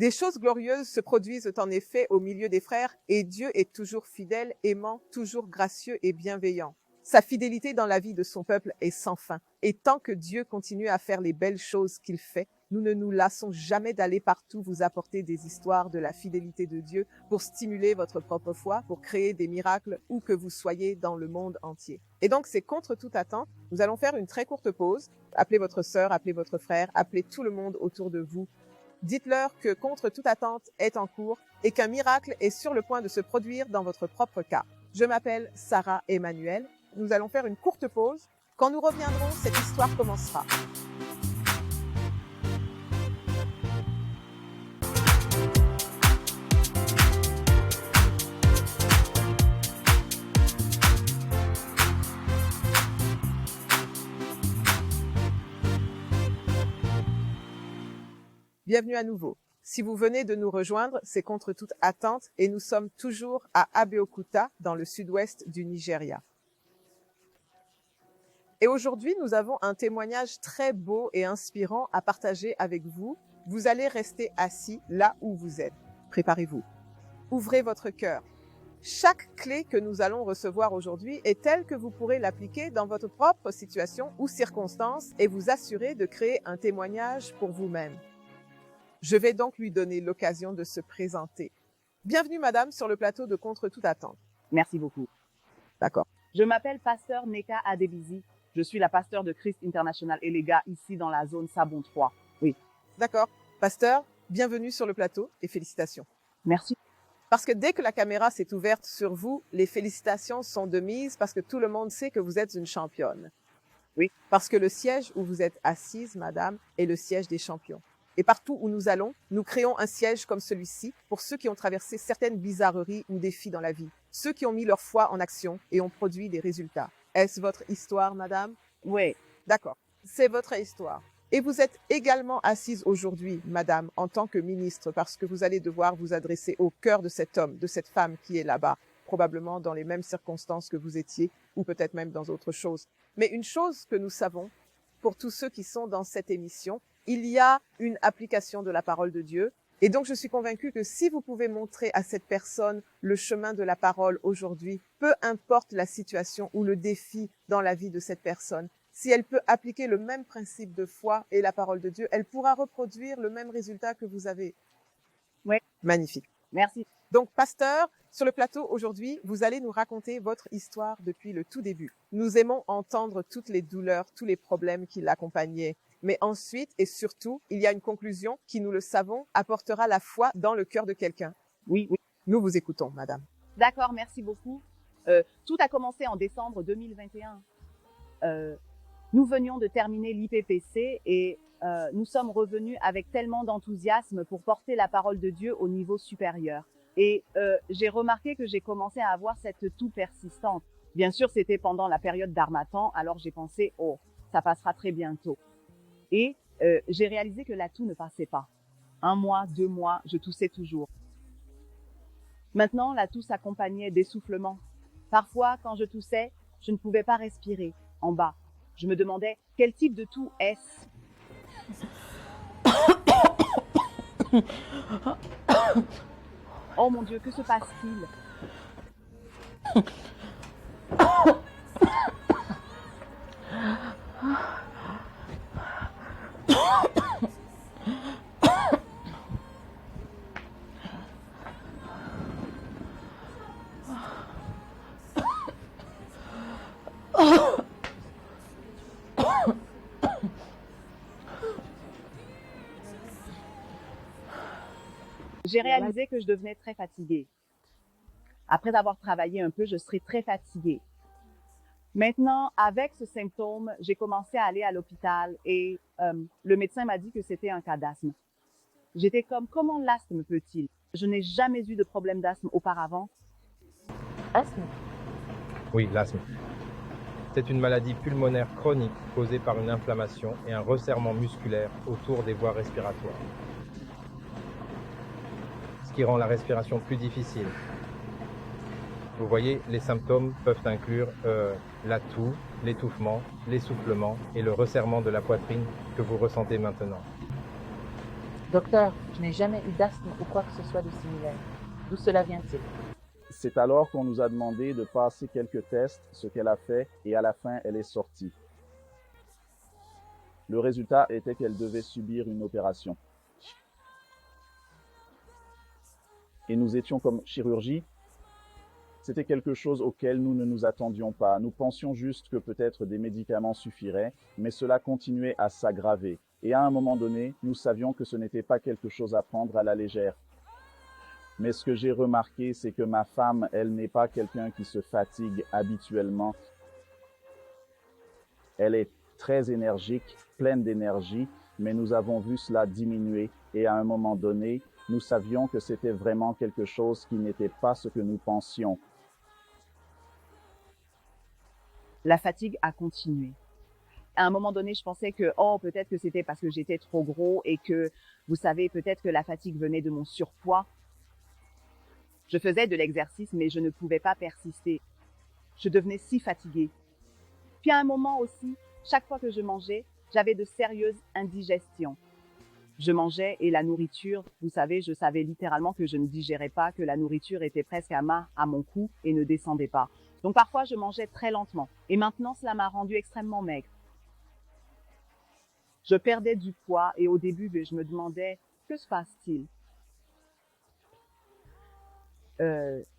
Des choses glorieuses se produisent en effet au milieu des frères et Dieu est toujours fidèle, aimant, toujours gracieux et bienveillant. Sa fidélité dans la vie de son peuple est sans fin. Et tant que Dieu continue à faire les belles choses qu'il fait, nous ne nous lassons jamais d'aller partout vous apporter des histoires de la fidélité de Dieu pour stimuler votre propre foi, pour créer des miracles où que vous soyez dans le monde entier. Et donc, c'est contre toute attente. Nous allons faire une très courte pause. Appelez votre sœur, appelez votre frère, appelez tout le monde autour de vous. Dites-leur que contre toute attente est en cours et qu'un miracle est sur le point de se produire dans votre propre cas. Je m'appelle Sarah Emmanuel. Nous allons faire une courte pause. Quand nous reviendrons, cette histoire commencera. Bienvenue à nouveau. Si vous venez de nous rejoindre, c'est contre toute attente et nous sommes toujours à Abeokuta, dans le sud-ouest du Nigeria. Et aujourd'hui, nous avons un témoignage très beau et inspirant à partager avec vous. Vous allez rester assis là où vous êtes. Préparez-vous. Ouvrez votre cœur. Chaque clé que nous allons recevoir aujourd'hui est telle que vous pourrez l'appliquer dans votre propre situation ou circonstance et vous assurer de créer un témoignage pour vous-même. Je vais donc lui donner l'occasion de se présenter. Bienvenue, madame, sur le plateau de Contre toute attente. Merci beaucoup. D'accord. Je m'appelle pasteur Neka Adebizi. Je suis la pasteur de Christ International Elega ici dans la zone Sabon 3. Oui. D'accord. Pasteur, bienvenue sur le plateau et félicitations. Merci. Parce que dès que la caméra s'est ouverte sur vous, les félicitations sont de mise parce que tout le monde sait que vous êtes une championne. Oui. Parce que le siège où vous êtes assise, madame, est le siège des champions. Et partout où nous allons, nous créons un siège comme celui-ci pour ceux qui ont traversé certaines bizarreries ou défis dans la vie, ceux qui ont mis leur foi en action et ont produit des résultats. Est-ce votre histoire, madame? Oui. D'accord, c'est votre histoire. Et vous êtes également assise aujourd'hui, madame, en tant que ministre, parce que vous allez devoir vous adresser au cœur de cet homme, de cette femme qui est là-bas, probablement dans les mêmes circonstances que vous étiez, ou peut-être même dans autre chose. Mais une chose que nous savons, pour tous ceux qui sont dans cette émission, il y a une application de la parole de Dieu. Et donc, je suis convaincue que si vous pouvez montrer à cette personne le chemin de la parole aujourd'hui, peu importe la situation ou le défi dans la vie de cette personne, si elle peut appliquer le même principe de foi et la parole de Dieu, elle pourra reproduire le même résultat que vous avez. Oui. Magnifique. Merci. Donc, pasteur, sur le plateau aujourd'hui, vous allez nous raconter votre histoire depuis le tout début. Nous aimons entendre toutes les douleurs, tous les problèmes qui l'accompagnaient. Mais ensuite et surtout, il y a une conclusion qui, nous le savons, apportera la foi dans le cœur de quelqu'un. Oui, oui. Nous vous écoutons, madame. D'accord, merci beaucoup. Tout a commencé en décembre 2021. Nous venions de terminer l'IPPC et nous sommes revenus avec tellement d'enthousiasme pour porter la parole de Dieu au niveau supérieur. Et j'ai remarqué que j'ai commencé à avoir cette toux persistante. Bien sûr, c'était pendant la période d'Harmattan, alors j'ai pensé, oh, ça passera très bientôt. Et j'ai réalisé que la toux ne passait pas. 1 mois, 2 mois, je toussais toujours. Maintenant, la toux s'accompagnait d'essoufflement. Parfois, quand je toussais, je ne pouvais pas respirer en bas. Je me demandais quel type de toux est-ce. Oh mon Dieu, que se passe-t-il? J'ai réalisé que je devenais très fatiguée. Après avoir travaillé un peu, je serais très fatiguée. Maintenant, avec ce symptôme, j'ai commencé à aller à l'hôpital et le médecin m'a dit que c'était un cas d'asthme. J'étais comme, comment l'asthme peut-il? Je n'ai jamais eu de problème d'asthme auparavant. Asthme? Oui, l'asthme. C'est une maladie pulmonaire chronique causée par une inflammation et un resserrement musculaire autour des voies respiratoires. Ce qui rend la respiration plus difficile. Vous voyez, les symptômes peuvent inclure la toux, l'étouffement, l'essoufflement et le resserrement de la poitrine que vous ressentez maintenant. Docteur, je n'ai jamais eu d'asthme ou quoi que ce soit de similaire. D'où cela vient-il? C'est alors qu'on nous a demandé de passer quelques tests, ce qu'elle a fait, et à la fin, elle est sortie. Le résultat était qu'elle devait subir une opération. Et nous étions comme chirurgie. C'était quelque chose auquel nous ne nous attendions pas. Nous pensions juste que peut-être des médicaments suffiraient, mais cela continuait à s'aggraver. Et à un moment donné, nous savions que ce n'était pas quelque chose à prendre à la légère. Mais ce que j'ai remarqué, c'est que ma femme, elle n'est pas quelqu'un qui se fatigue habituellement. Elle est très énergique, pleine d'énergie, mais nous avons vu cela diminuer. Et à un moment donné, nous savions que c'était vraiment quelque chose qui n'était pas ce que nous pensions. La fatigue a continué. À un moment donné, je pensais que, oh, peut-être que c'était parce que j'étais trop gros et que, vous savez, peut-être que la fatigue venait de mon surpoids. Je faisais de l'exercice, mais je ne pouvais pas persister. Je devenais si fatiguée. Puis à un moment aussi, chaque fois que je mangeais, j'avais de sérieuses indigestions. Je mangeais et la nourriture, vous savez, je savais littéralement que je ne digérais pas, que la nourriture était presque à mon cou et ne descendait pas. Donc parfois, je mangeais très lentement. Et maintenant, cela m'a rendue extrêmement maigre. Je perdais du poids et au début, je me demandais, que se passe-t-il?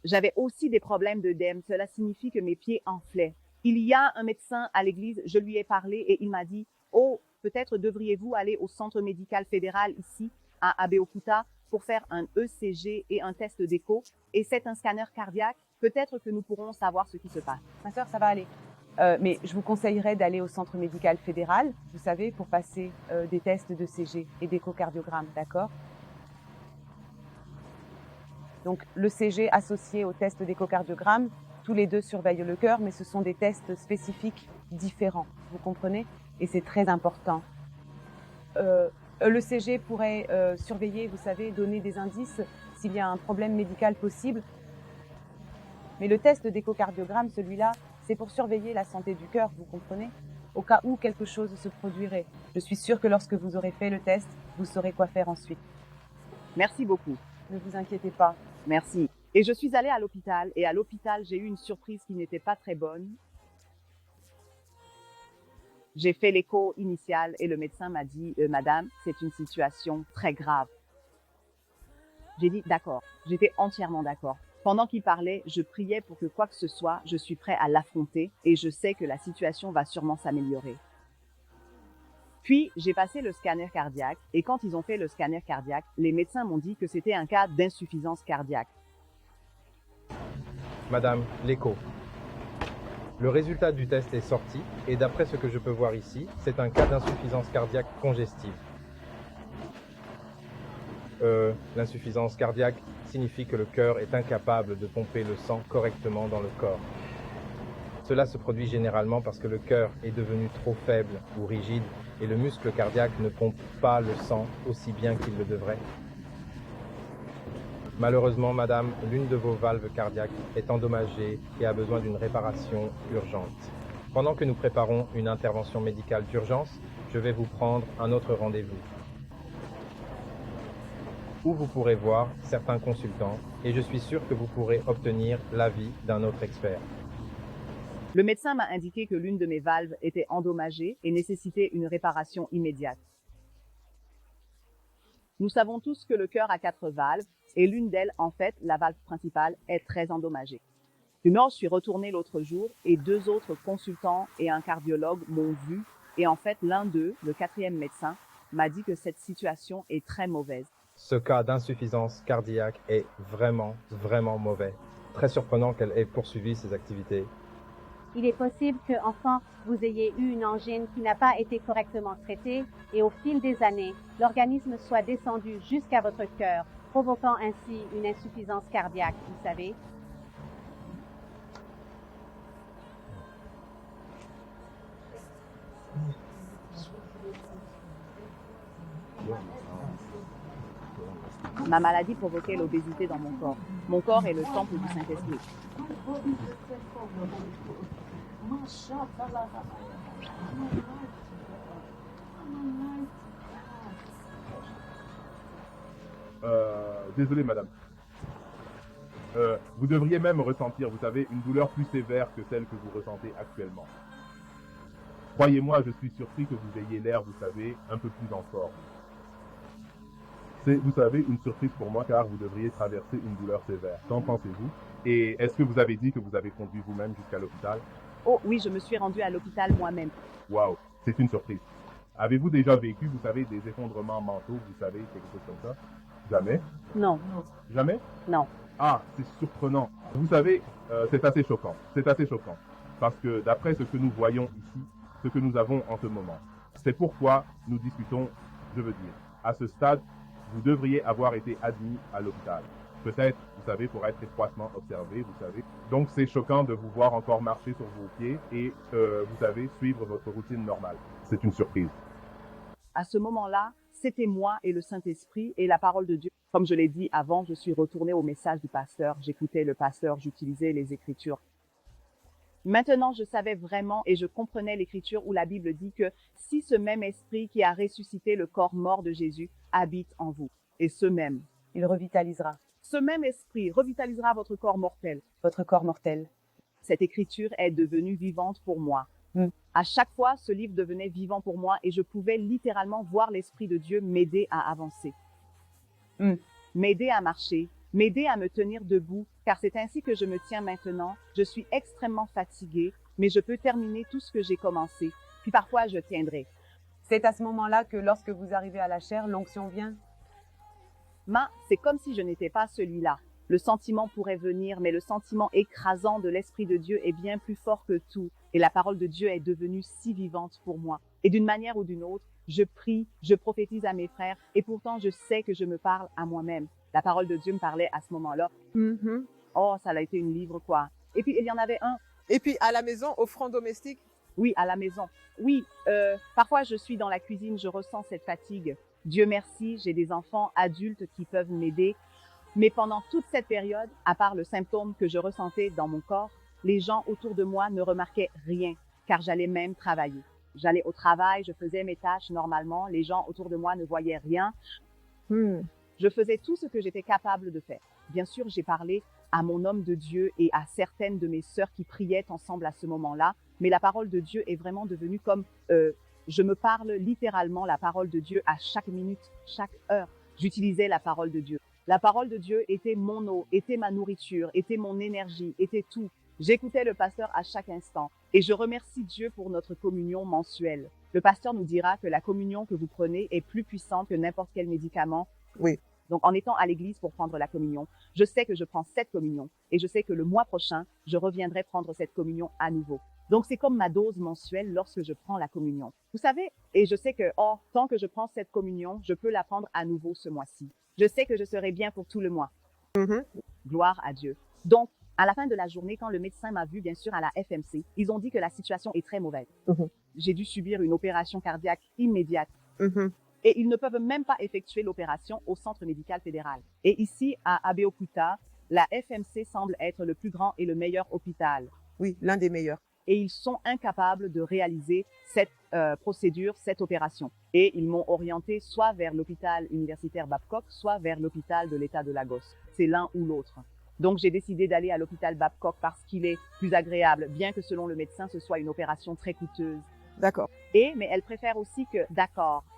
J'avais aussi des problèmes d'œdème. Cela signifie que mes pieds enflaient. Il y a un médecin à l'église, je lui ai parlé et il m'a dit, oh, peut-être devriez-vous aller au centre médical fédéral ici, à Abeokuta, pour faire un ECG et un test d'écho. Et c'est un scanner cardiaque. Peut-être que nous pourrons savoir ce qui se passe. Ma sœur, ça va aller. Mais je vous conseillerais d'aller au centre médical fédéral, vous savez, pour passer des tests de CG et d'échocardiogramme, d'accord? Donc, le CG associé au test d'échocardiogramme, tous les deux surveillent le cœur, mais ce sont des tests spécifiques différents, vous comprenez? Et c'est très important. Le CG pourrait surveiller, vous savez, donner des indices s'il y a un problème médical possible. Mais le test d'échocardiogramme, celui-là, c'est pour surveiller la santé du cœur, vous comprenez? Au cas où quelque chose se produirait. Je suis sûre que lorsque vous aurez fait le test, vous saurez quoi faire ensuite. Merci beaucoup. Ne vous inquiétez pas. Merci. Et je suis allée à l'hôpital et à l'hôpital, j'ai eu une surprise qui n'était pas très bonne. J'ai fait l'écho initial et le médecin m'a dit, Madame, c'est une situation très grave. J'ai dit, d'accord. J'étais entièrement d'accord. Pendant qu'il parlait, je priais pour que quoi que ce soit, je suis prêt à l'affronter et je sais que la situation va sûrement s'améliorer. Puis, j'ai passé le scanner cardiaque et quand ils ont fait le scanner cardiaque, les médecins m'ont dit que c'était un cas d'insuffisance cardiaque. Madame, l'écho. Le résultat du test est sorti et d'après ce que je peux voir ici, c'est un cas d'insuffisance cardiaque congestive. L'insuffisance cardiaque signifie que le cœur est incapable de pomper le sang correctement dans le corps. Cela se produit généralement parce que le cœur est devenu trop faible ou rigide et le muscle cardiaque ne pompe pas le sang aussi bien qu'il le devrait. Malheureusement, madame, l'une de vos valves cardiaques est endommagée et a besoin d'une réparation urgente. Pendant que nous préparons une intervention médicale d'urgence, je vais vous prendre un autre rendez-vous, où vous pourrez voir certains consultants et je suis sûr que vous pourrez obtenir l'avis d'un autre expert. Le médecin m'a indiqué que l'une de mes valves était endommagée et nécessitait une réparation immédiate. Nous savons tous que le cœur a 4 valves et l'une d'elles, en fait, la valve principale, est très endommagée. Je suis retournée l'autre jour et 2 autres consultants et un cardiologue m'ont vu et en fait, l'un d'eux, le 4e médecin, m'a dit que cette situation est très mauvaise. Ce cas d'insuffisance cardiaque est vraiment mauvais. Très surprenant qu'elle ait poursuivi ses activités. Il est possible qu'enfant, vous ayez eu une angine qui n'a pas été correctement traitée et au fil des années, l'organisme soit descendu jusqu'à votre cœur, provoquant ainsi une insuffisance cardiaque, vous savez. Ma maladie provoquait l'obésité dans mon corps. Mon corps est le temple du Saint-Esprit. Désolé, madame. Vous devriez même ressentir, vous savez, une douleur plus sévère que celle que vous ressentez actuellement. Croyez-moi, je suis surpris que vous ayez l'air, vous savez, un peu plus en forme. C'est, vous savez, une surprise pour moi car vous devriez traverser une douleur sévère. Qu'en pensez-vous? Et est-ce que vous avez dit que vous avez conduit vous-même jusqu'à l'hôpital? Oh oui, je me suis rendue à l'hôpital moi-même. Waouh, c'est une surprise. Avez-vous déjà vécu, vous savez, des effondrements mentaux, vous savez, quelque chose comme ça? Jamais? Non, Jamais? non. Ah, c'est surprenant. Vous savez, c'est assez choquant. C'est assez choquant. Parce que d'après ce que nous voyons ici, ce que nous avons en ce moment, c'est pourquoi nous discutons, je veux dire. À ce stade, vous devriez avoir été admis à l'hôpital. Peut-être, vous savez, pour être étroitement observé, vous savez. Donc, c'est choquant de vous voir encore marcher sur vos pieds et, vous savez, suivre votre routine normale. C'est une surprise. À ce moment-là, c'était moi et le Saint-Esprit et la parole de Dieu. Comme je l'ai dit avant, je suis retournée au message du pasteur. J'écoutais le pasteur, j'utilisais les Écritures. Maintenant, je savais vraiment et je comprenais l'Écriture où la Bible dit que si ce même Esprit qui a ressuscité le corps mort de Jésus habite en vous, et ce même Esprit revitalisera votre corps mortel. votre corps mortel. Cette Écriture est devenue vivante pour moi. À chaque fois, ce livre devenait vivant pour moi et je pouvais littéralement voir l'Esprit de Dieu m'aider à avancer, m'aider à marcher, m'aider à me tenir debout, car c'est ainsi que je me tiens maintenant. Je suis extrêmement fatiguée, mais je peux terminer tout ce que j'ai commencé. Puis parfois, je tiendrai. C'est à ce moment-là que lorsque vous arrivez à la chair, l'onction vient. C'est comme si je n'étais pas celui-là. Le sentiment pourrait venir, mais le sentiment écrasant de l'Esprit de Dieu est bien plus fort que tout. Et la parole de Dieu est devenue si vivante pour moi. Et d'une manière ou d'une autre, je prie, je prophétise à mes frères, et pourtant je sais que je me parle à moi-même. La parole de Dieu me parlait à ce moment-là. Oh, ça a été une livre, quoi. Et puis, il y en avait un. Et puis, à la maison, au front domestique? Oui, à la maison. Oui, parfois je suis dans la cuisine, je ressens cette fatigue. Dieu merci, j'ai des enfants adultes qui peuvent m'aider. Mais pendant toute cette période, à part le symptôme que je ressentais dans mon corps, les gens autour de moi ne remarquaient rien, car j'allais même travailler. J'allais au travail, je faisais mes tâches normalement, les gens autour de moi ne voyaient rien. Je faisais tout ce que j'étais capable de faire. Bien sûr, j'ai parlé à mon homme de Dieu et à certaines de mes sœurs qui priaient ensemble à ce moment-là, mais la parole de Dieu est vraiment devenue comme, je me parle littéralement la parole de Dieu à chaque minute, chaque heure. J'utilisais la parole de Dieu. La parole de Dieu était mon eau, était ma nourriture, était mon énergie, était tout. J'écoutais le pasteur à chaque instant et je remercie Dieu pour notre communion mensuelle. Le pasteur nous dira que la communion que vous prenez est plus puissante que n'importe quel médicament. Oui. Donc, en étant à l'église pour prendre la communion, je sais que je prends cette communion et je sais que le mois prochain, je reviendrai prendre cette communion à nouveau. Donc, c'est comme ma dose mensuelle lorsque je prends la communion. Vous savez, et je sais que, tant que je prends cette communion, je peux la prendre à nouveau ce mois-ci. Je sais que je serai bien pour tout le mois. Gloire à Dieu. Donc, à la fin de la journée, quand le médecin m'a vu, bien sûr, à la FMC, ils ont dit que la situation est très mauvaise. J'ai dû subir une opération cardiaque immédiate. Et ils ne peuvent même pas effectuer l'opération au Centre médical fédéral. Et ici, à Abeokuta, la FMC semble être le plus grand et le meilleur hôpital. Oui, l'un des meilleurs. Et ils sont incapables de réaliser cette procédure, cette opération. Et ils m'ont orienté soit vers l'hôpital universitaire Babcock, soit vers l'hôpital de l'État de Lagos. C'est l'un ou l'autre. Donc, j'ai décidé d'aller à l'hôpital Babcock parce qu'il est plus agréable, bien que selon le médecin, ce soit une opération très coûteuse. D'accord. Mais elle préfère aussi que,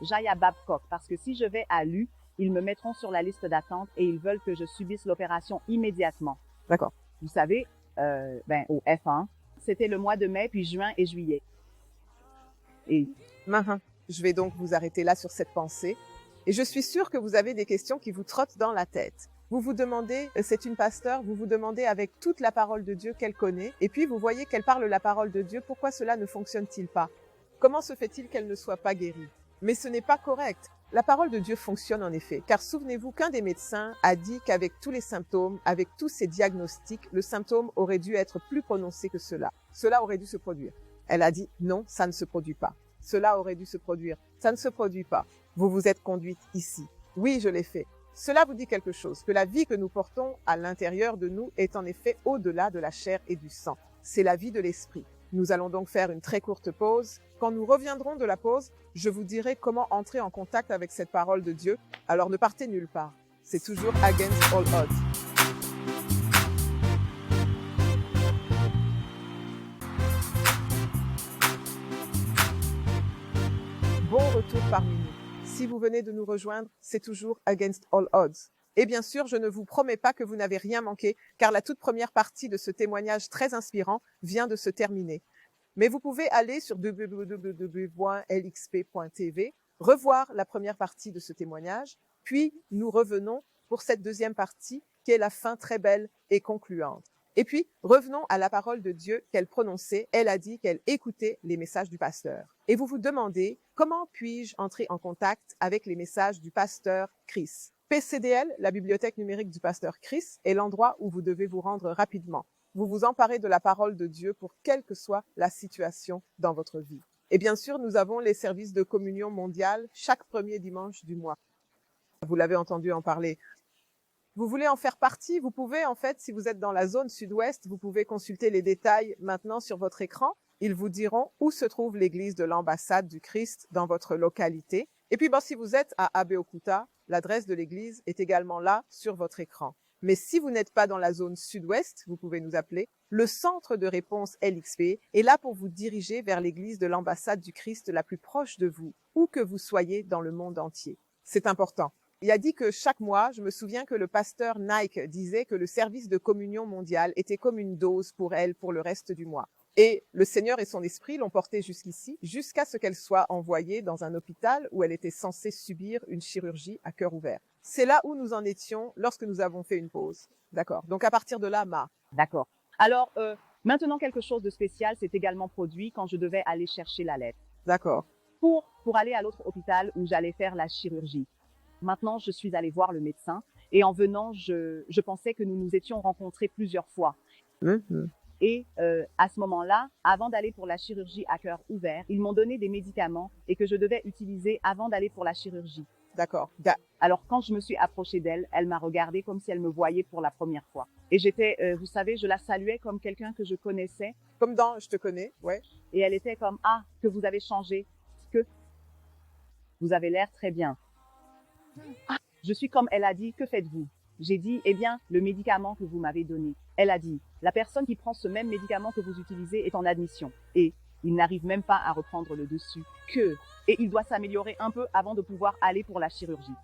j'aille à Babcock parce que si je vais à l'U, ils me mettront sur la liste d'attente et ils veulent que je subisse l'opération immédiatement. D'accord. Vous savez, au F1, c'était le mois de mai, puis juin et juillet. Et je vais donc vous arrêter là sur cette pensée. Et je suis sûre que vous avez des questions qui vous trottent dans la tête. Vous vous demandez, c'est une pasteur, vous vous demandez avec toute la parole de Dieu qu'elle connaît, et puis vous voyez qu'elle parle la parole de Dieu, pourquoi cela ne fonctionne-t-il pas? Comment se fait-il qu'elle ne soit pas guérie? Mais ce n'est pas correct. La parole de Dieu fonctionne en effet, car souvenez-vous qu'un des médecins a dit qu'avec tous les symptômes, avec tous ces diagnostics, le symptôme aurait dû être plus prononcé que cela. Cela aurait dû se produire. Elle a dit non, ça ne se produit pas. Cela aurait dû se produire. Ça ne se produit pas. Vous vous êtes conduite ici. Oui, je l'ai fait. Cela vous dit quelque chose, que la vie que nous portons à l'intérieur de nous est en effet au-delà de la chair et du sang. C'est la vie de l'esprit. Nous allons donc faire une très courte pause. Quand nous reviendrons de la pause, je vous dirai comment entrer en contact avec cette parole de Dieu. Alors ne partez nulle part. C'est toujours against all odds. Bon retour parmi nous. Si vous venez de nous rejoindre, c'est toujours against all odds. Et bien sûr, je ne vous promets pas que vous n'avez rien manqué, car la toute première partie de ce témoignage très inspirant vient de se terminer. Mais vous pouvez aller sur www.lxp.tv, revoir la première partie de ce témoignage, puis nous revenons pour cette deuxième partie qui est la fin très belle et concluante. Et puis, revenons à la parole de Dieu qu'elle prononçait. Elle a dit qu'elle écoutait les messages du pasteur. Et vous vous demandez, comment puis-je entrer en contact avec les messages du pasteur Chris? PCDL, la bibliothèque numérique du pasteur Chris, est l'endroit où vous devez vous rendre rapidement. Vous vous emparez de la parole de Dieu pour quelle que soit la situation dans votre vie. Et bien sûr, nous avons les services de communion mondiale chaque premier dimanche du mois. Vous l'avez entendu en parler. Vous voulez en faire partie? Vous pouvez, en fait, si vous êtes dans la zone sud-ouest, vous pouvez consulter les détails maintenant sur votre écran. Ils vous diront où se trouve l'église de l'ambassade du Christ dans votre localité. Et puis, si vous êtes à Abeokuta, l'adresse de l'église est également là sur votre écran. Mais si vous n'êtes pas dans la zone sud-ouest, vous pouvez nous appeler. Le centre de réponse LXP est là pour vous diriger vers l'église de l'ambassade du Christ la plus proche de vous, où que vous soyez dans le monde entier. C'est important. Il a dit que chaque mois, je me souviens que le pasteur Nike disait que le service de communion mondiale était comme une dose pour elle pour le reste du mois. Et le Seigneur et son esprit l'ont portée jusqu'ici, jusqu'à ce qu'elle soit envoyée dans un hôpital où elle était censée subir une chirurgie à cœur ouvert. C'est là où nous en étions lorsque nous avons fait une pause. D'accord. Donc à partir de là, D'accord. Alors, maintenant quelque chose de spécial s'est également produit quand je devais aller chercher la lettre. D'accord. Pour aller à l'autre hôpital où j'allais faire la chirurgie. Maintenant, je suis allée voir le médecin et en venant, je pensais que nous nous étions rencontrés plusieurs fois. Et à ce moment-là, avant d'aller pour la chirurgie à cœur ouvert, ils m'ont donné des médicaments et que je devais utiliser avant d'aller pour la chirurgie. D'accord. Alors quand je me suis approchée d'elle, elle m'a regardée comme si elle me voyait pour la première fois. Et j'étais, vous savez, je la saluais comme quelqu'un que je connaissais. Comme dans « je te connais », ouais. Et elle était comme « ah, que vous avez changé, que vous avez l'air très bien ». Ah, je suis comme elle a dit, que faites-vous? J'ai dit, eh bien, le médicament que vous m'avez donné. Elle a dit, la personne qui prend ce même médicament que vous utilisez est en admission. Et il n'arrive même pas à reprendre le dessus. Et il doit s'améliorer un peu avant de pouvoir aller pour la chirurgie.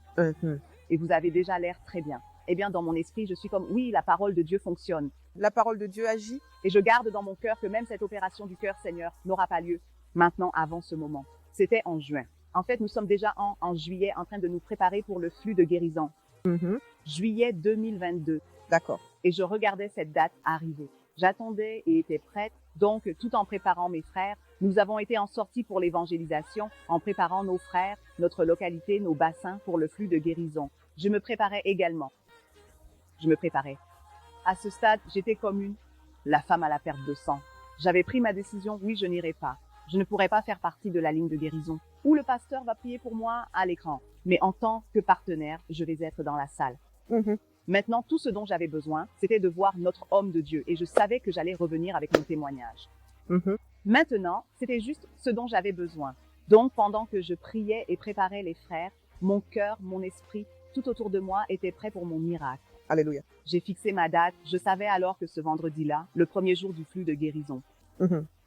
Et vous avez déjà l'air très bien. Eh bien, dans mon esprit, je suis comme, oui, la parole de Dieu fonctionne. La parole de Dieu agit. Et je garde dans mon cœur que même cette opération du cœur, Seigneur, n'aura pas lieu maintenant avant ce moment. C'était en juin. En fait, nous sommes déjà en juillet en train de nous préparer pour le flux de guérison. Juillet 2022. D'accord. Et je regardais cette date arriver. J'attendais et étais prête. Donc, tout en préparant mes frères, nous avons été en sortie pour l'évangélisation, en préparant nos frères, notre localité, nos bassins pour le flux de guérison. Je me préparais également. Je me préparais. À ce stade, j'étais comme la femme à la perte de sang. J'avais pris ma décision, oui, je n'irai pas. Je ne pourrais pas faire partie de la ligne de guérison, où le pasteur va prier pour moi à l'écran. Mais en tant que partenaire, je vais être dans la salle. Maintenant, tout ce dont j'avais besoin, c'était de voir notre homme de Dieu. Et je savais que j'allais revenir avec mon témoignage. Maintenant, c'était juste ce dont j'avais besoin. Donc, pendant que je priais et préparais les frères, mon cœur, mon esprit, tout autour de moi était prêt pour mon miracle. Alléluia. J'ai fixé ma date. Je savais alors que ce vendredi-là, le premier jour du flux de guérison,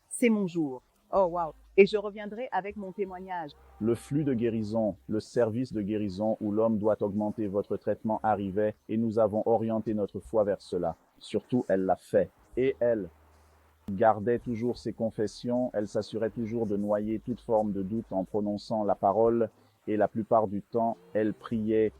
c'est mon jour. Oh, wow. Et je reviendrai avec mon témoignage. Le flux de guérison, le service de guérison où l'homme doit augmenter votre traitement arrivait et nous avons orienté notre foi vers cela. Surtout, elle l'a fait. Et elle gardait toujours ses confessions, elle s'assurait toujours de noyer toute forme de doute en prononçant la parole et la plupart du temps, elle priait,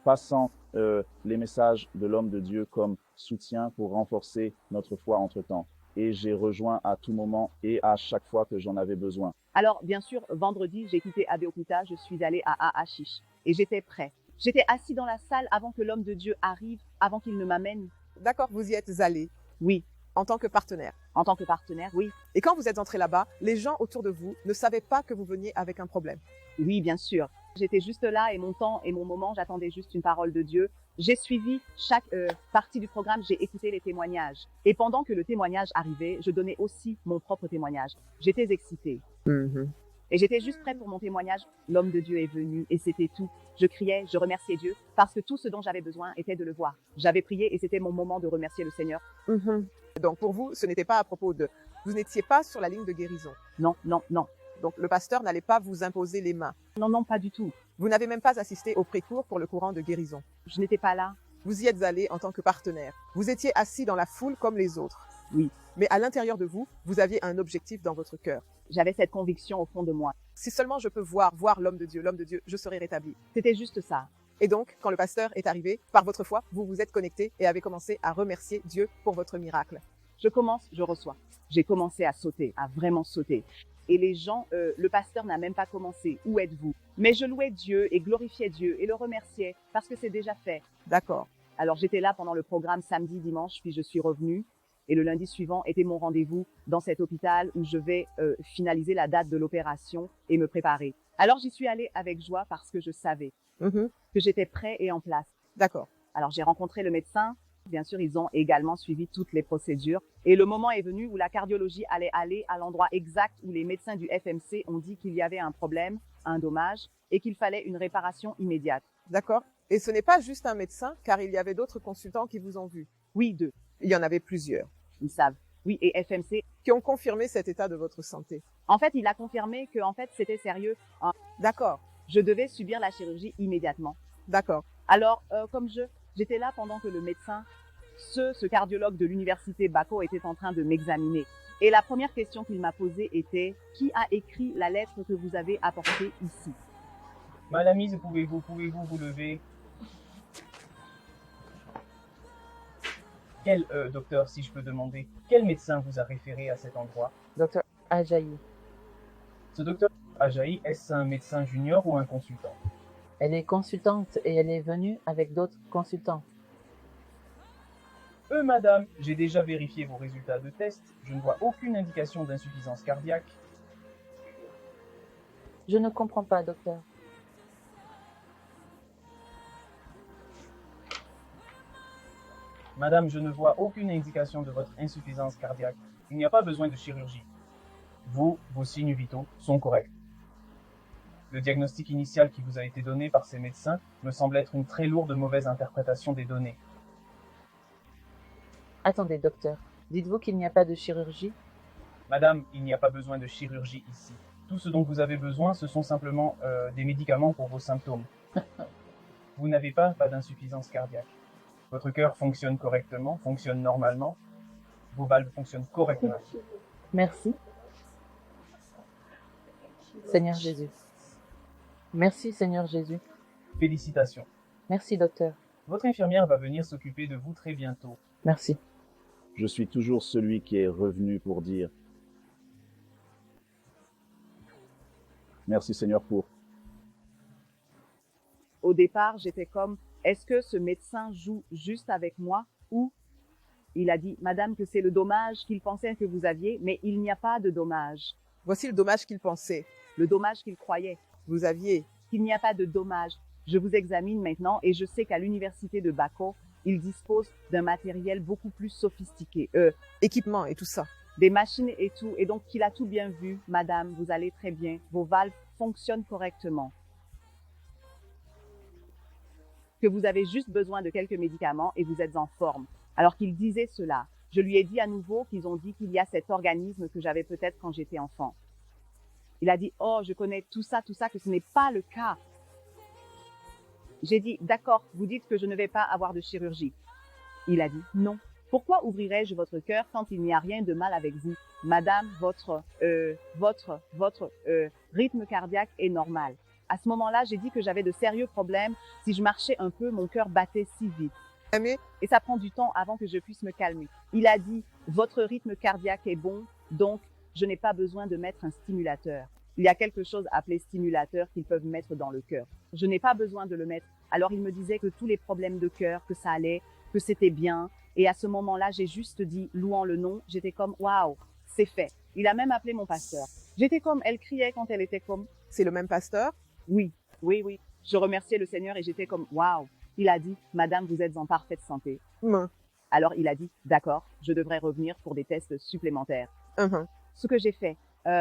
passant les messages de l'homme de Dieu comme soutien pour renforcer notre foi entre-temps. Et j'ai rejoint à tout moment et à chaque fois que j'en avais besoin. Alors, bien sûr, vendredi, j'ai quitté Abeokuta, je suis allée à Aashish et j'étais prêt. J'étais assis dans la salle avant que l'homme de Dieu arrive, avant qu'il ne m'amène. D'accord, vous y êtes allé. Oui. En tant que partenaire. En tant que partenaire, oui. Et quand vous êtes entré là-bas, les gens autour de vous ne savaient pas que vous veniez avec un problème. Oui, bien sûr. J'étais juste là et mon temps et mon moment, j'attendais juste une parole de Dieu. J'ai suivi chaque partie du programme, j'ai écouté les témoignages. Et pendant que le témoignage arrivait, je donnais aussi mon propre témoignage. J'étais excitée. Et j'étais juste prête pour mon témoignage. L'homme de Dieu est venu et c'était tout. Je criais, je remerciais Dieu parce que tout ce dont j'avais besoin était de le voir. J'avais prié et c'était mon moment de remercier le Seigneur. Donc pour vous, ce n'était pas à propos de... Vous n'étiez pas sur la ligne de guérison. Non, non, non. Donc le pasteur n'allait pas vous imposer les mains. Non, non, pas du tout. Vous n'avez même pas assisté au précours pour le courant de guérison. Je n'étais pas là. Vous y êtes allé en tant que partenaire. Vous étiez assis dans la foule comme les autres. Oui. Mais à l'intérieur de vous, vous aviez un objectif dans votre cœur. J'avais cette conviction au fond de moi. Si seulement je peux voir l'homme de Dieu, je serai rétabli. C'était juste ça. Et donc, quand le pasteur est arrivé, par votre foi, vous vous êtes connecté et avez commencé à remercier Dieu pour votre miracle. Je commence, je reçois. J'ai commencé à sauter, à vraiment sauter. Et les gens, le pasteur n'a même pas commencé. Où êtes-vous? Mais je louais Dieu et glorifiais Dieu et le remerciais parce que c'est déjà fait. D'accord. Alors j'étais là pendant le programme samedi, dimanche, puis je suis revenue. Et le lundi suivant était mon rendez-vous dans cet hôpital où je vais finaliser la date de l'opération et me préparer. Alors j'y suis allée avec joie parce que je savais que j'étais prêt et en place. D'accord. Alors j'ai rencontré le médecin. Bien sûr, ils ont également suivi toutes les procédures. Et le moment est venu où la cardiologie allait aller à l'endroit exact où les médecins du FMC ont dit qu'il y avait un problème, un dommage, et qu'il fallait une réparation immédiate. D'accord. Et ce n'est pas juste un médecin, car il y avait d'autres consultants qui vous ont vu. Oui, 2. Il y en avait plusieurs. Ils savent. Oui, et FMC. Qui ont confirmé cet état de votre santé. En fait, il a confirmé que, en fait, c'était sérieux. D'accord. Je devais subir la chirurgie immédiatement. D'accord. Alors, comme j'étais là pendant que le médecin, ce cardiologue de l'université Bako était en train de m'examiner. Et la première question qu'il m'a posée était, qui a écrit la lettre que vous avez apportée ici? Madame Ise, pouvez-vous vous lever? Quel docteur, si je peux demander, quel médecin vous a référé à cet endroit? Docteur Ajayi. Ce docteur Ajayi, est-ce un médecin junior ou un consultant? Elle est consultante et elle est venue avec d'autres consultants. Madame, j'ai déjà vérifié vos résultats de test. Je ne vois aucune indication d'insuffisance cardiaque. Je ne comprends pas, docteur. Madame, je ne vois aucune indication de votre insuffisance cardiaque. Il n'y a pas besoin de chirurgie. Vos signes vitaux sont corrects. Le diagnostic initial qui vous a été donné par ces médecins me semble être une très lourde mauvaise interprétation des données. Attendez, docteur. Dites-vous qu'il n'y a pas de chirurgie? Madame, il n'y a pas besoin de chirurgie ici. Tout ce dont vous avez besoin, ce sont simplement des médicaments pour vos symptômes. Vous n'avez pas d'insuffisance cardiaque. Votre cœur fonctionne correctement, fonctionne normalement. Vos valves fonctionnent correctement. Merci. Seigneur Jésus. Merci, Seigneur Jésus. Félicitations. Merci, docteur. Votre infirmière va venir s'occuper de vous très bientôt. Merci. Je suis toujours celui qui est revenu pour dire merci Seigneur pour. Au départ, j'étais comme, est-ce que ce médecin joue juste avec moi? Ou il a dit, madame, que c'est le dommage qu'il pensait que vous aviez, mais il n'y a pas de dommage. Voici le dommage qu'il pensait. Le dommage qu'il croyait. Vous aviez. Qu'il n'y a pas de dommage. Je vous examine maintenant et je sais qu'à l'université de Bako, ils disposent d'un matériel beaucoup plus sophistiqué. Équipement et tout ça. Des machines et tout. Et donc, qu'il a tout bien vu. Madame, vous allez très bien. Vos valves fonctionnent correctement. Que vous avez juste besoin de quelques médicaments et vous êtes en forme. Alors qu'il disait cela, je lui ai dit à nouveau qu'ils ont dit qu'il y a cet organisme que j'avais peut-être quand j'étais enfant. Il a dit, oh, je connais tout ça, que ce n'est pas le cas. J'ai dit, d'accord, vous dites que je ne vais pas avoir de chirurgie. Il a dit, non. Pourquoi ouvrirais-je votre cœur quand il n'y a rien de mal avec vous? Madame, votre rythme cardiaque est normal. À ce moment-là, j'ai dit que j'avais de sérieux problèmes. Si je marchais un peu, mon cœur battait si vite. Et ça prend du temps avant que je puisse me calmer. Il a dit, votre rythme cardiaque est bon, donc je n'ai pas besoin de mettre un stimulateur. Il y a quelque chose appelé stimulateur qu'ils peuvent mettre dans le cœur. Je n'ai pas besoin de le mettre. Alors il me disait que tous les problèmes de cœur, que ça allait, que c'était bien. Et à ce moment-là, j'ai juste dit, louant le nom, j'étais comme, waouh, c'est fait. Il a même appelé mon pasteur. J'étais comme, elle criait quand elle était comme. C'est le même pasteur? Oui, oui, oui. Je remerciais le Seigneur et j'étais comme, waouh. Il a dit, madame, vous êtes en parfaite santé. Alors il a dit, d'accord, je devrais revenir pour des tests supplémentaires. Ce que j'ai fait,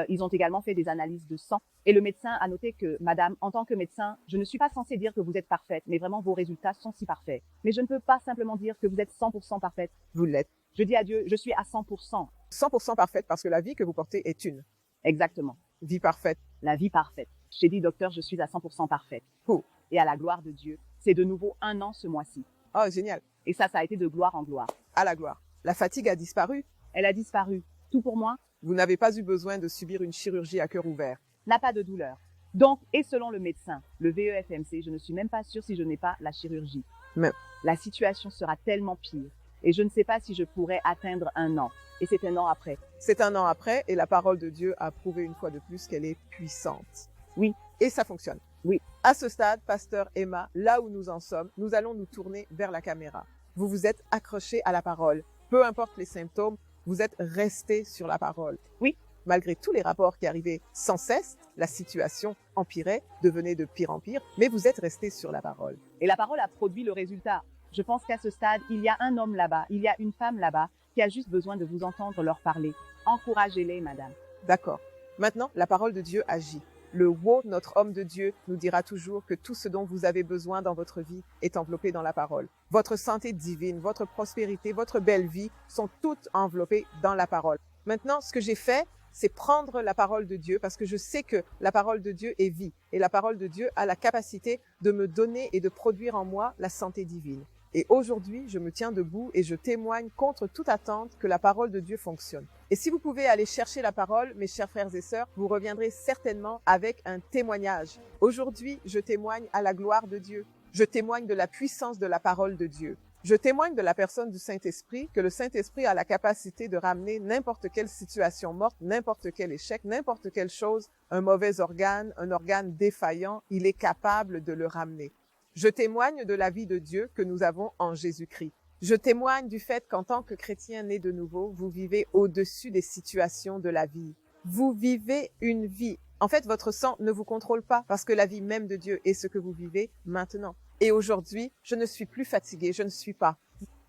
Ils ont également fait des analyses de sang. Et le médecin a noté que, madame, en tant que médecin, je ne suis pas censé dire que vous êtes parfaite, mais vraiment vos résultats sont si parfaits. Mais je ne peux pas simplement dire que vous êtes 100% parfaite. Vous l'êtes. Je dis à Dieu, je suis à 100%. 100% parfaite parce que la vie que vous portez est une Exactement. vie parfaite. La vie parfaite. J'ai dit, docteur, je suis à 100% parfaite. Oh. Et à la gloire de Dieu, c'est de nouveau 1 an ce mois-ci. Oh, génial. Et ça a été de gloire en gloire. À la gloire. La fatigue a disparu. Elle a disparu. Tout pour moi Vous n'avez pas eu besoin de subir une chirurgie à cœur ouvert. n'a pas de douleur. Donc, et selon le médecin, le VEFMC, je ne suis même pas sûre si je n'ai pas la chirurgie. Mais la situation sera tellement pire. Et je ne sais pas si je pourrais atteindre 1 an. Et c'est 1 an après. C'est 1 an après et la parole de Dieu a prouvé une fois de plus qu'elle est puissante. Oui. Et ça fonctionne. Oui. À ce stade, pasteur Emma, là où nous en sommes, nous allons nous tourner vers la caméra. Vous vous êtes accroché à la parole. Peu importe les symptômes, vous êtes resté sur la parole. Oui. Malgré tous les rapports qui arrivaient sans cesse, la situation empirait, devenait de pire en pire, mais vous êtes resté sur la parole. Et la parole a produit le résultat. Je pense qu'à ce stade, il y a un homme là-bas, il y a une femme là-bas qui a juste besoin de vous entendre leur parler. Encouragez-les, madame. D'accord. Maintenant, la parole de Dieu agit. Le Wo, notre homme de Dieu, nous dira toujours que tout ce dont vous avez besoin dans votre vie est enveloppé dans la parole. Votre santé divine, votre prospérité, votre belle vie sont toutes enveloppées dans la parole. Maintenant, ce que j'ai fait, c'est prendre la parole de Dieu parce que je sais que la parole de Dieu est vie et la parole de Dieu a la capacité de me donner et de produire en moi la santé divine. Et aujourd'hui, je me tiens debout et je témoigne contre toute attente que la parole de Dieu fonctionne. Et si vous pouvez aller chercher la parole, mes chers frères et sœurs, vous reviendrez certainement avec un témoignage. Aujourd'hui, je témoigne à la gloire de Dieu. Je témoigne de la puissance de la parole de Dieu. Je témoigne de la personne du Saint-Esprit, que le Saint-Esprit a la capacité de ramener n'importe quelle situation morte, n'importe quel échec, n'importe quelle chose, un mauvais organe, un organe défaillant, il est capable de le ramener. Je témoigne de la vie de Dieu que nous avons en Jésus-Christ. Je témoigne du fait qu'en tant que chrétien né de nouveau, vous vivez au-dessus des situations de la vie. Vous vivez une vie. En fait, votre sang ne vous contrôle pas parce que la vie même de Dieu est ce que vous vivez maintenant. Et aujourd'hui, je ne suis plus fatiguée, je ne suis pas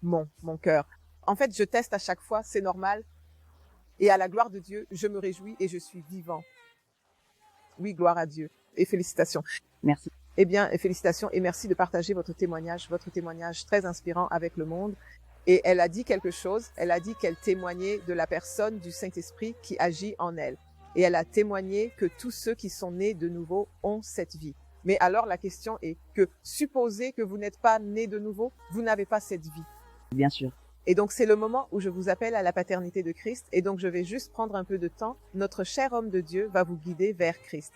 mon cœur. En fait, je teste à chaque fois, c'est normal. Et à la gloire de Dieu, je me réjouis et je suis vivant. Oui, gloire à Dieu. Et félicitations. Merci. Eh bien, félicitations et merci de partager votre témoignage très inspirant avec le monde. Et elle a dit quelque chose, elle a dit qu'elle témoignait de la personne du Saint-Esprit qui agit en elle. Et elle a témoigné que tous ceux qui sont nés de nouveau ont cette vie. Mais alors la question est que supposez que vous n'êtes pas né de nouveau, vous n'avez pas cette vie. Bien sûr. Et donc c'est le moment où je vous appelle à la paternité de Christ et donc je vais juste prendre un peu de temps. Notre cher homme de Dieu va vous guider vers Christ.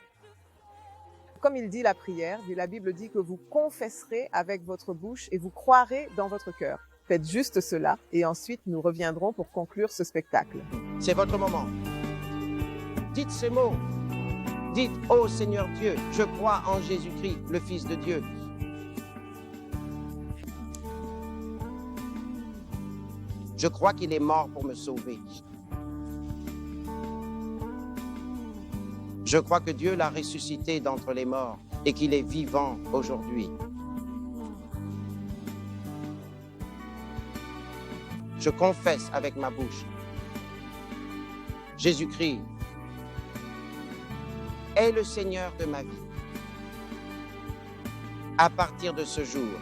Comme il dit la prière, la Bible dit que vous confesserez avec votre bouche et vous croirez dans votre cœur. Faites juste cela et ensuite nous reviendrons pour conclure ce spectacle. C'est votre moment. Dites ces mots. Dites, ô Seigneur Dieu, je crois en Jésus-Christ, le Fils de Dieu. Je crois qu'il est mort pour me sauver. Je crois que Dieu l'a ressuscité d'entre les morts et qu'il est vivant aujourd'hui. Je confesse avec ma bouche. Jésus-Christ est le Seigneur de ma vie. À partir de ce jour,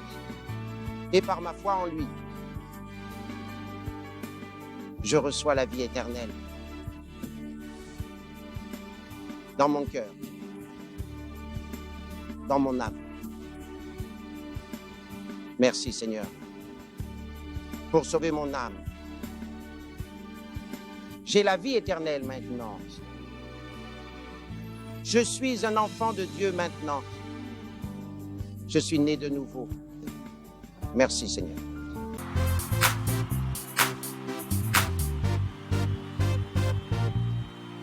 et par ma foi en lui, je reçois la vie éternelle. Dans mon cœur, dans mon âme. Merci Seigneur pour sauver mon âme. J'ai la vie éternelle maintenant. Je suis un enfant de Dieu maintenant. Je suis né de nouveau. Merci Seigneur.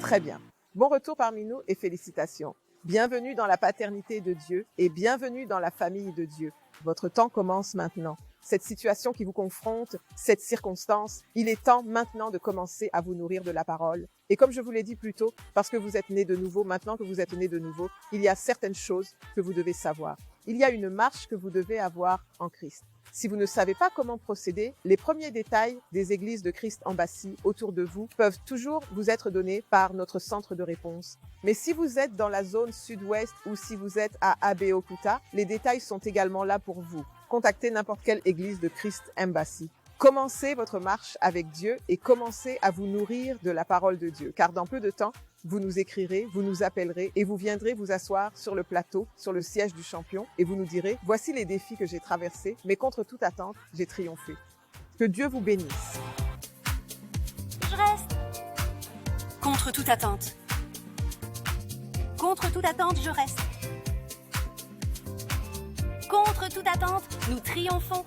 Très bien. Bon retour parmi nous et félicitations. Bienvenue dans la paternité de Dieu et bienvenue dans la famille de Dieu. Votre temps commence maintenant. Cette situation qui vous confronte, cette circonstance, il est temps maintenant de commencer à vous nourrir de la parole. Et comme je vous l'ai dit plus tôt, parce que vous êtes né de nouveau, maintenant que vous êtes né de nouveau, il y a certaines choses que vous devez savoir. Il y a une marche que vous devez avoir en Christ. Si vous ne savez pas comment procéder, les premiers détails des églises de Christ Embassy autour de vous peuvent toujours vous être donnés par notre centre de réponse. Mais si vous êtes dans la zone sud-ouest ou si vous êtes à Abeokuta, les détails sont également là pour vous. Contactez n'importe quelle église de Christ Embassy. Commencez votre marche avec Dieu et commencez à vous nourrir de la parole de Dieu, car dans peu de temps, vous nous écrirez, vous nous appellerez et vous viendrez vous asseoir sur le plateau, sur le siège du champion et vous nous direz « Voici les défis que j'ai traversés, mais contre toute attente, j'ai triomphé. » Que Dieu vous bénisse. Je reste. Contre toute attente. Contre toute attente, je reste. Contre toute attente, nous triomphons.